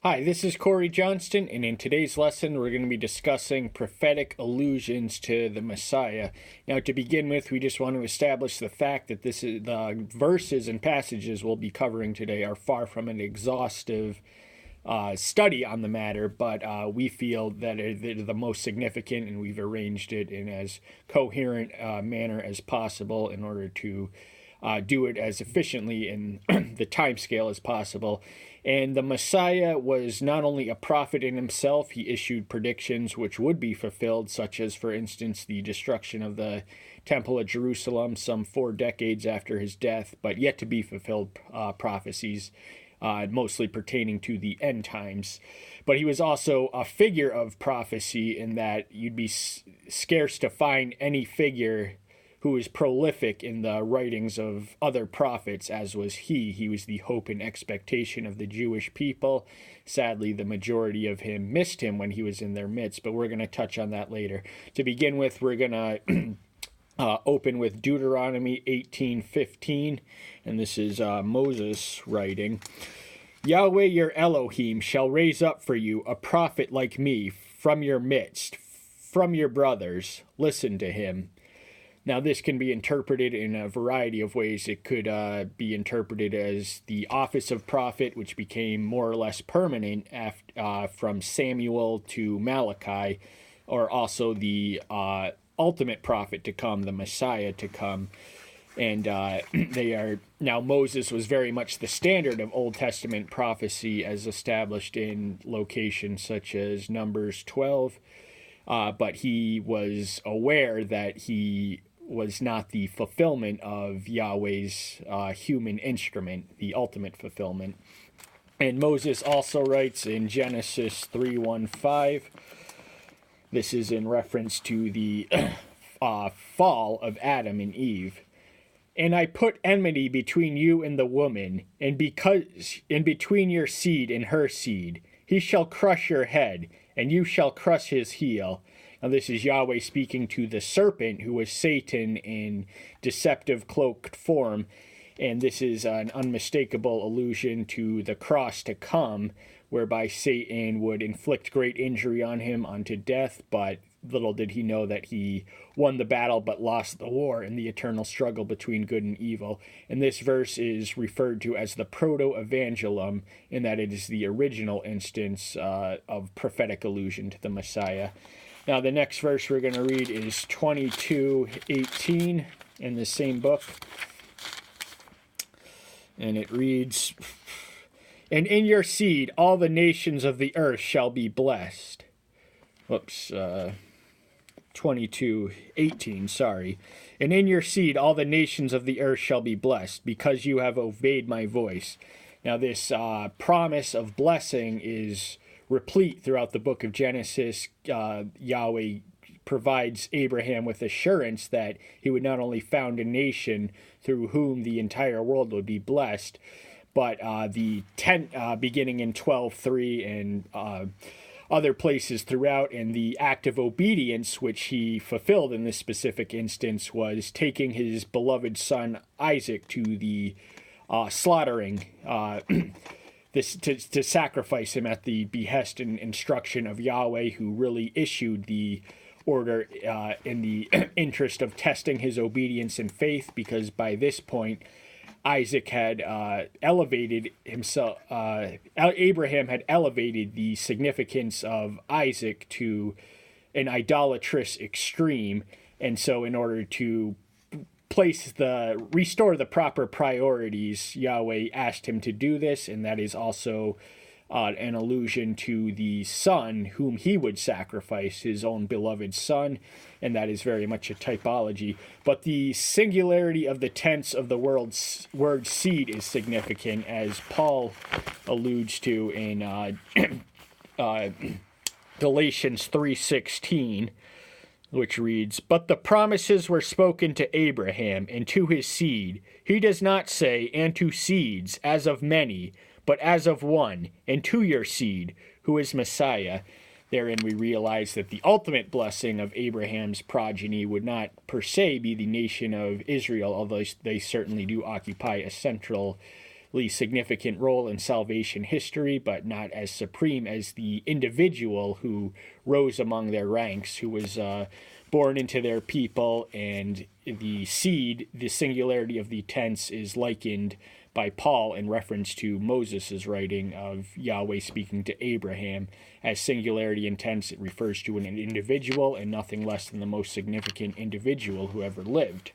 Hi, this is Corey Johnston, and in today's lesson, we're going to be discussing prophetic allusions to the Messiah. Now, to begin with, we just want to establish the fact that the verses and passages we'll be covering today are far from an exhaustive study on the matter, but we feel that they're the most significant, and we've arranged it in as coherent manner as possible in order to do it as efficiently in the time scale as possible. And the Messiah was not only a prophet in himself, he issued predictions which would be fulfilled, such as, for instance, the destruction of the Temple of Jerusalem some 4 decades after his death, but yet to be fulfilled prophecies, mostly pertaining to the end times. But he was also a figure of prophecy in that you'd be scarce to find any figure who is prolific in the writings of other prophets, as was he. He was the hope and expectation of the Jewish people. Sadly, the majority of him missed him when he was in their midst, but we're going to touch on that later. To begin with, we're going to open with Deuteronomy 18:15, and this is Moses writing. Yahweh your Elohim shall raise up for you a prophet like me from your midst, from your brothers. Listen to him. Now, this can be interpreted in a variety of ways. It could be interpreted as the office of prophet, which became more or less permanent from Samuel to Malachi, or also the ultimate prophet to come, the Messiah to come. And now Moses was very much the standard of Old Testament prophecy as established in locations such as Numbers 12, but he was aware that he was not the fulfillment of Yahweh's human instrument, the ultimate fulfillment. And Moses also writes in Genesis 3:1-5, this is in reference to the fall of Adam and Eve. And I put enmity between you and the woman, and between your seed and her seed. He shall crush your head, and you shall crush his heel. Now, this is Yahweh speaking to the serpent, who was Satan in deceptive cloaked form. And this is an unmistakable allusion to the cross to come, whereby Satan would inflict great injury on him unto death. But little did he know that he won the battle but lost the war in the eternal struggle between good and evil. And this verse is referred to as the proto-evangelium, in that it is the original instance of prophetic allusion to the Messiah. Now, the next verse we're going to read is 22:18 in the same book. And it reads, and in your seed all the nations of the earth shall be blessed. 22:18, sorry. And in your seed all the nations of the earth shall be blessed, because you have obeyed my voice. Now, this promise of blessing is replete throughout the book of Genesis. Yahweh provides Abraham with assurance that he would not only found a nation through whom the entire world would be blessed, but beginning in 12:3 and other places throughout, and the act of obedience which he fulfilled in this specific instance was taking his beloved son Isaac to the slaughtering, to sacrifice him at the behest and instruction of Yahweh, who really issued the order in the interest of testing his obedience and faith, because by this point Isaac had elevated himself. Abraham had elevated the significance of Isaac to an idolatrous extreme, and so in order to restore the proper priorities, Yahweh asked him to do this, and that is also an allusion to the son whom he would sacrifice, his own beloved son, and that is very much a typology. But the singularity of the tense of the word seed is significant, as Paul alludes to in Galatians 3:16, which reads, but the promises were spoken to Abraham and to his seed. He does not say, and to seeds, as of many, but as of one, and to your seed, who is Messiah. Therein we realize that the ultimate blessing of Abraham's progeny would not per se be the nation of Israel, although they certainly do occupy a central significant role in salvation history, but not as supreme as the individual who rose among their ranks, who was born into their people. And the seed, the singularity of the tense, is likened by Paul in reference to Moses' writing of Yahweh speaking to Abraham. As singularity in tense, it refers to an individual and nothing less than the most significant individual who ever lived.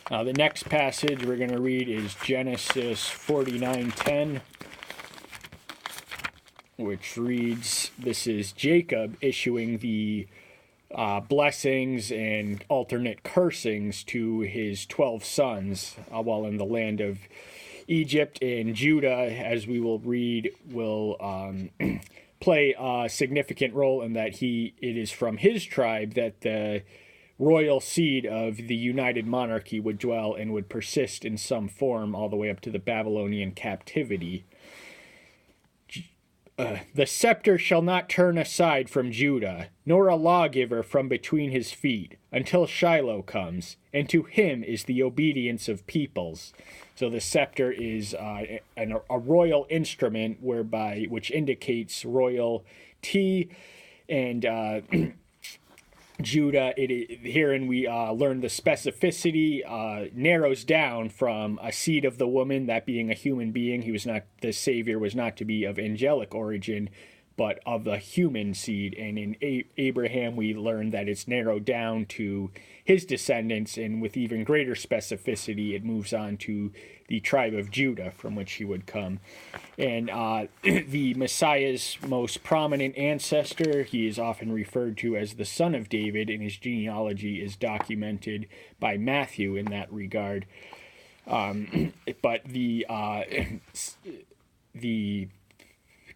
Now, the next passage we're going to read is Genesis 49:10, which reads, this is Jacob issuing the blessings and alternate cursings to his 12 sons while in the land of Egypt. And Judah, as we will read, will play a significant role in that it is from his tribe that the royal seed of the united monarchy would dwell and would persist in some form all the way up to the Babylonian captivity. The scepter shall not turn aside from Judah, nor a lawgiver from between his feet, until Shiloh comes, and to him is the obedience of peoples. So the scepter is a royal instrument which indicates royalty, and Judah, herein we learn the specificity narrows down from a seed of the woman, that being a human being. The Savior was not to be of angelic origin, but of the human seed. And in Abraham, we learn that it's narrowed down to his descendants, and with even greater specificity, it moves on to the tribe of Judah, from which he would come. And the Messiah's most prominent ancestor, he is often referred to as the son of David, and his genealogy is documented by Matthew in that regard. But the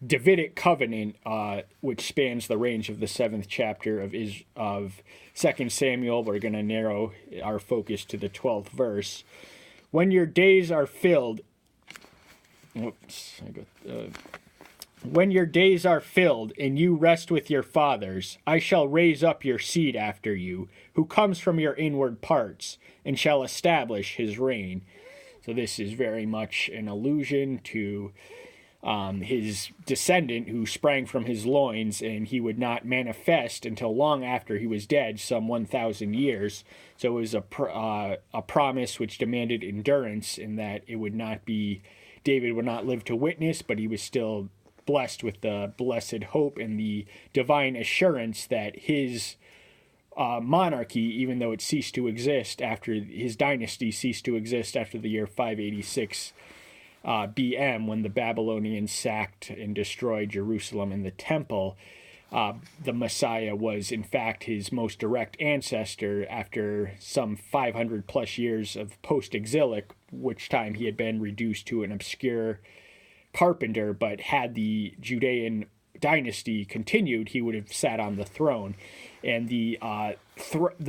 Davidic covenant, which spans the range of the 7th chapter of 2 Samuel, we're going to narrow our focus to the 12th verse. When your days are filled, when your days are filled and you rest with your fathers, I shall raise up your seed after you, who comes from your inward parts, and shall establish his reign. So this is very much an allusion to his descendant who sprang from his loins, and he would not manifest until long after he was dead, some 1,000 years. So it was a promise which demanded endurance, in that David would not live to witness, but he was still blessed with the blessed hope and the divine assurance that his monarchy, even though it ceased to exist after his dynasty ceased to exist after the year 586 BM, when the Babylonians sacked and destroyed Jerusalem and the temple, the Messiah was in fact his most direct ancestor after some 500 plus years of post-exilic, which time he had been reduced to an obscure carpenter. But had the Judean dynasty continued, he would have sat on the throne. And the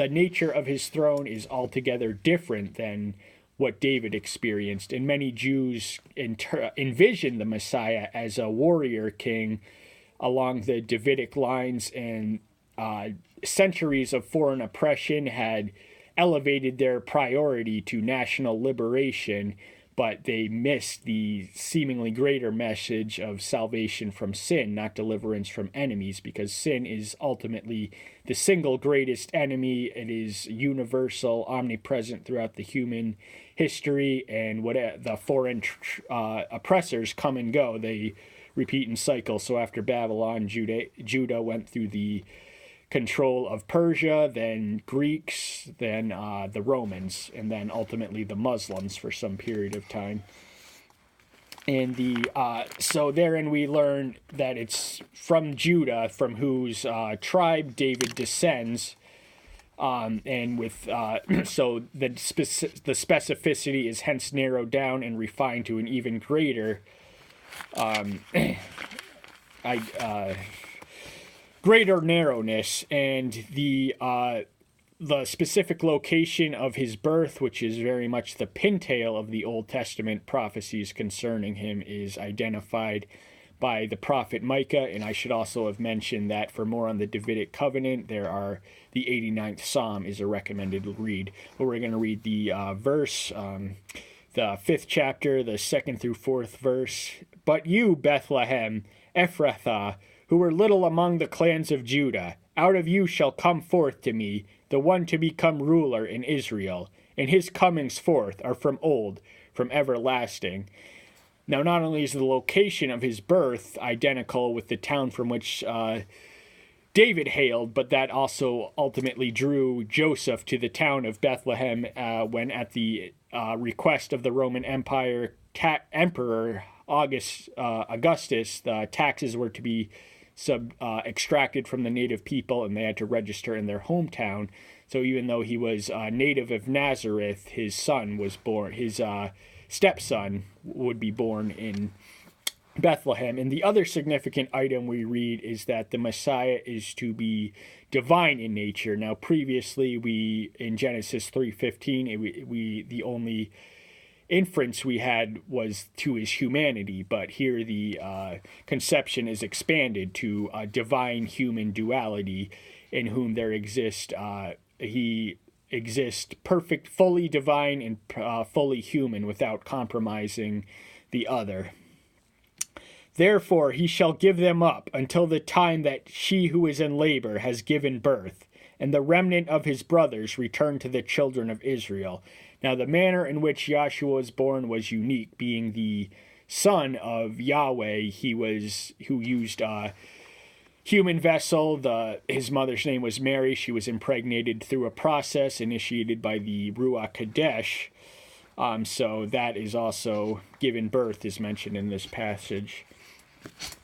nature of his throne is altogether different than what David experienced. And many Jews envision the Messiah as a warrior king along the Davidic lines, and centuries of foreign oppression had elevated their priority to national liberation, but they missed the seemingly greater message of salvation from sin, not deliverance from enemies, because sin is ultimately the single greatest enemy. It is universal, omnipresent throughout the human history, and the foreign oppressors come and go. They repeat and cycle. So after Babylon, Judah went through the control of Persia, then Greeks, then the Romans, and then ultimately the Muslims for some period of time. And so therein we learn that it's from Judah, from whose tribe David descends, and with so the specificity is hence narrowed down and refined to an even greater greater narrowness. And the specific location of his birth, which is very much the pintail of the Old Testament prophecies concerning him, is identified by the prophet Micah. And I should also have mentioned that for more on the Davidic covenant, the 89th Psalm is a recommended read. But we're going to read the verse the 5th chapter, the 2nd through 4th verse. But you, Bethlehem, Ephrathah, who were little among the clans of Judah, out of you shall come forth to me the one to become ruler in Israel, and his comings forth are from old, from everlasting. Now, not only is the location of his birth identical with the town from which David hailed, but that also ultimately drew Joseph to the town of Bethlehem when, at the request of the Roman Empire Emperor Augustus, the taxes were to be extracted from the native people, and they had to register in their hometown. So even though he was a native of Nazareth, his son was born. His stepson would be born in Bethlehem. And the other significant item we read is that the Messiah is to be divine in nature. Now, previously, we in Genesis 3:15, the only inference we had was to his humanity, but here the conception is expanded to a divine human duality, in whom there exists he exists perfect, fully divine, and fully human, without compromising the other. Therefore he shall give them up until the time that she who is in labor has given birth, and the remnant of his brothers return to the children of Israel. Now, the manner in which Yahshua was born was unique, being the son of Yahweh. Who used a human vessel. His mother's name was Mary. She was impregnated through a process initiated by the Ruach Kadesh. So that is also given birth, is mentioned in this passage.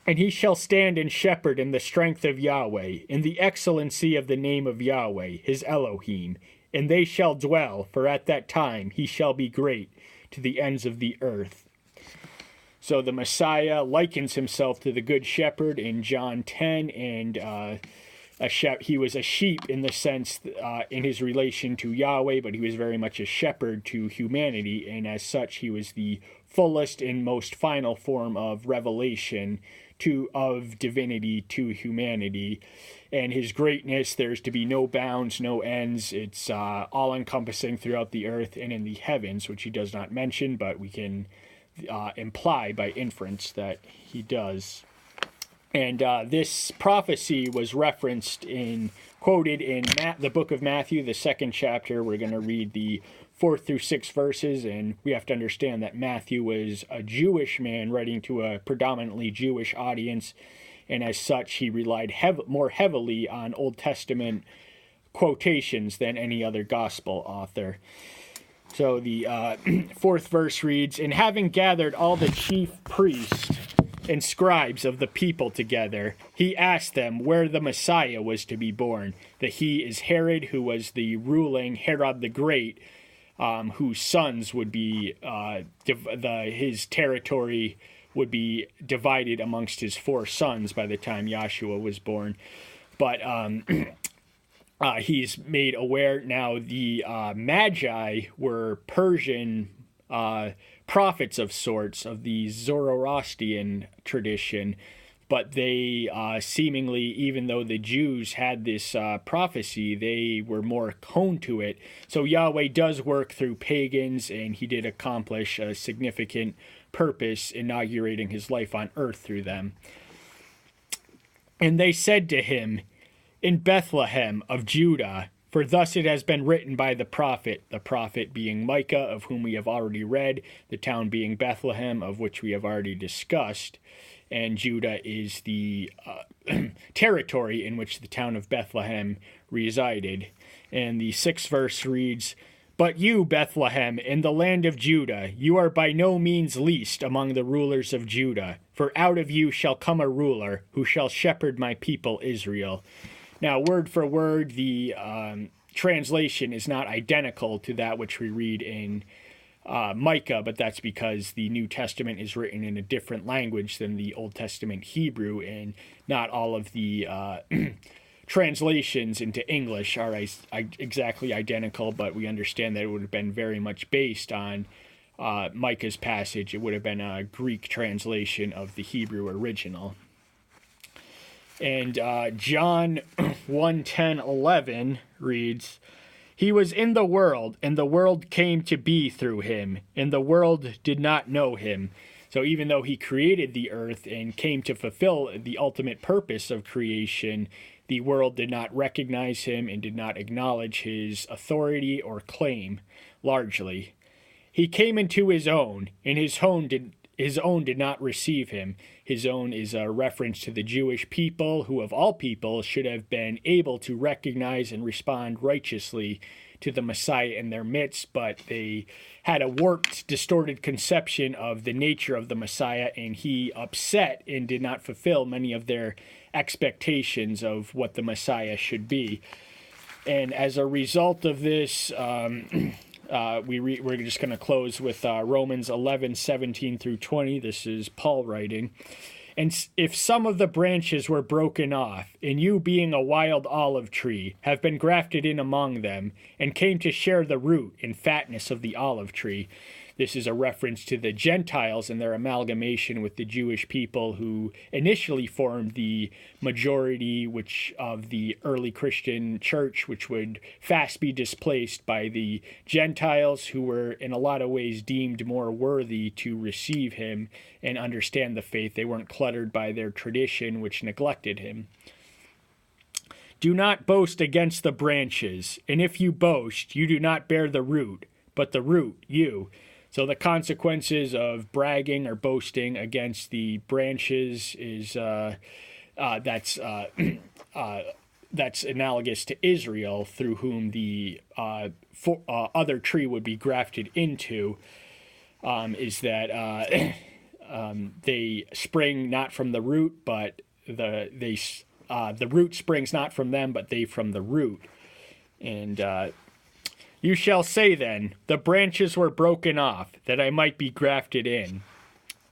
And he shall stand and shepherd in the strength of Yahweh, in the excellency of the name of Yahweh, his Elohim. And they shall dwell, for at that time he shall be great to the ends of the earth. So the Messiah likens himself to the Good Shepherd in John 10, and he was a sheep in the sense, in his relation to Yahweh, but he was very much a shepherd to humanity, and as such he was the fullest and most final form of revelation of divinity to humanity. And his greatness, there's to be no bounds, no ends. It's all-encompassing throughout the earth and in the heavens, which he does not mention, but we can imply by inference that he does. And this prophecy was quoted in the book of Matthew, the 2nd chapter. We're going to read the 4th through 6th verses, and we have to understand that Matthew was a Jewish man writing to a predominantly Jewish audience, and as such he relied more heavily on Old Testament quotations than any other gospel author. So the 4th verse reads, "And having gathered all the chief priests and scribes of the people together, he asked them where the Messiah was to be born. That he is Herod, who was the ruling Herod the Great, whose sons would be, his territory would be divided amongst his 4 sons by the time Yahshua was born. But he's made aware now the Magi were Persian prophets of sorts of the Zoroastrian tradition, but they seemingly, even though the Jews had this prophecy, they were more honed to it. So Yahweh does work through pagans, and he did accomplish a significant purpose, inaugurating his life on earth through them. And they said to him, in Bethlehem of Judah, for thus it has been written by the prophet being Micah, of whom we have already read, the town being Bethlehem, of which we have already discussed, and Judah is the territory in which the town of Bethlehem resided. And the 6th verse reads, But you, Bethlehem, in the land of Judah, you are by no means least among the rulers of Judah, for out of you shall come a ruler who shall shepherd my people Israel. Now, word for word, the translation is not identical to that which we read in Micah, but that's because the New Testament is written in a different language than the Old Testament Hebrew, and not all of the translations into English are exactly identical, but we understand that it would have been very much based on Micah's passage. It would have been a Greek translation of the Hebrew original. And John 1:10-11 reads, He was in the world, and the world came to be through him, and the world did not know him. So even though he created the earth and came to fulfill the ultimate purpose of creation, the world did not recognize him and did not acknowledge his authority or claim, largely. He came into his own, and his own did not receive him. His own is a reference to the Jewish people, who of all people should have been able to recognize and respond righteously to the Messiah in their midst, but they had a warped, distorted conception of the nature of the Messiah, and he upset and did not fulfill many of their expectations of what the Messiah should be. And as a result of this, we're just going to close with Romans 11:17 through 20. This is Paul writing. And if some of the branches were broken off, and you being a wild olive tree, have been grafted in among them, and came to share the root and fatness of the olive tree. This is a reference to the Gentiles and their amalgamation with the Jewish people, who initially formed the majority of the early Christian church, which would fast be displaced by the Gentiles, who were in a lot of ways deemed more worthy to receive him and understand the faith. They weren't cluttered by their tradition, which neglected him. Do not boast against the branches, and if you boast, you do not bear the root, but the root you. So the consequences of bragging or boasting against the branches is that's analogous to Israel, through whom the other tree would be grafted into. Is that they spring not from the root, but the root springs not from them, but they from the root. And you shall say then, the branches were broken off, that I might be grafted in.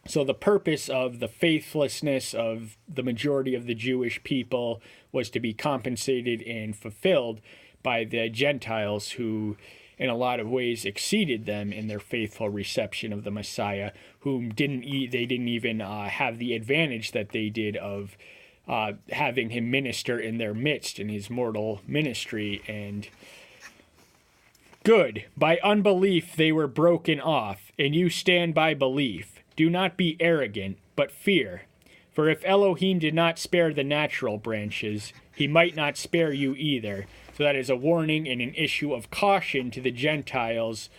So the purpose of the faithlessness of the majority of the Jewish people was to be compensated and fulfilled by the Gentiles, who in a lot of ways exceeded them in their faithful reception of the Messiah, whom they didn't even have the advantage that they did of having him minister in their midst in his mortal ministry. And good, by unbelief they were broken off, and you stand by belief. Do not be arrogant, but fear. For if Elohim did not spare the natural branches, he might not spare you either. So that is a warning and an issue of caution to the Gentiles,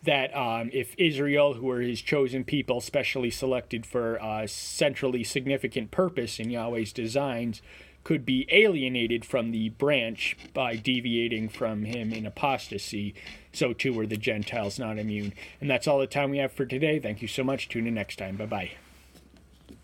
that if Israel, who were his chosen people, specially selected for a centrally significant purpose in Yahweh's designs, could be alienated from the branch by deviating from him in apostasy, so too were the Gentiles not immune. And that's all the time we have for today. Thank you so much. Tune in next time. Bye-bye.